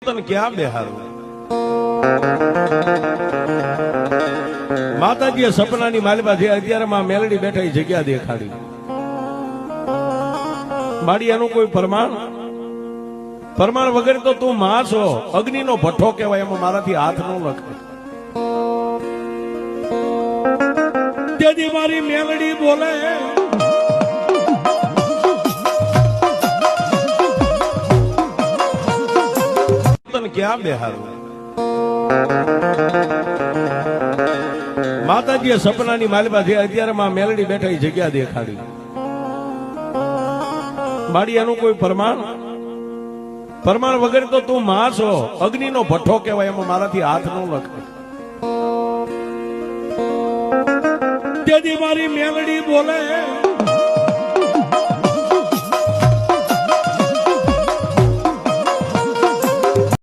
તને ક્યાં બેહારું? માતાજીએ સપનાની માલિકા જે અત્યારે માં મેલડી બેઠા એ જગ્યા દેખાડી. મારી એનું કોઈ પ્રમાણ વગર તો તું માં છો, અગ્નિનો ભઠ્ઠો કહેવાય, એમાં મારાથી હાથ ન લખે. તેથી મારી મેલડી બોલે, તને ક્યાં બેહારું? માતાજીએ સપનાની માલિકા જે અત્યારે માં મેલડી બેઠા એ જગ્યા દેખાડી. મારી એનું કોઈ પ્રમાણ વગર તો તું માં છો, અગ્નિનો ભઠ્ઠો કહેવાય, એમાં મારાથી હાથ ન લખે. તેથી મારી મેલડી બોલે,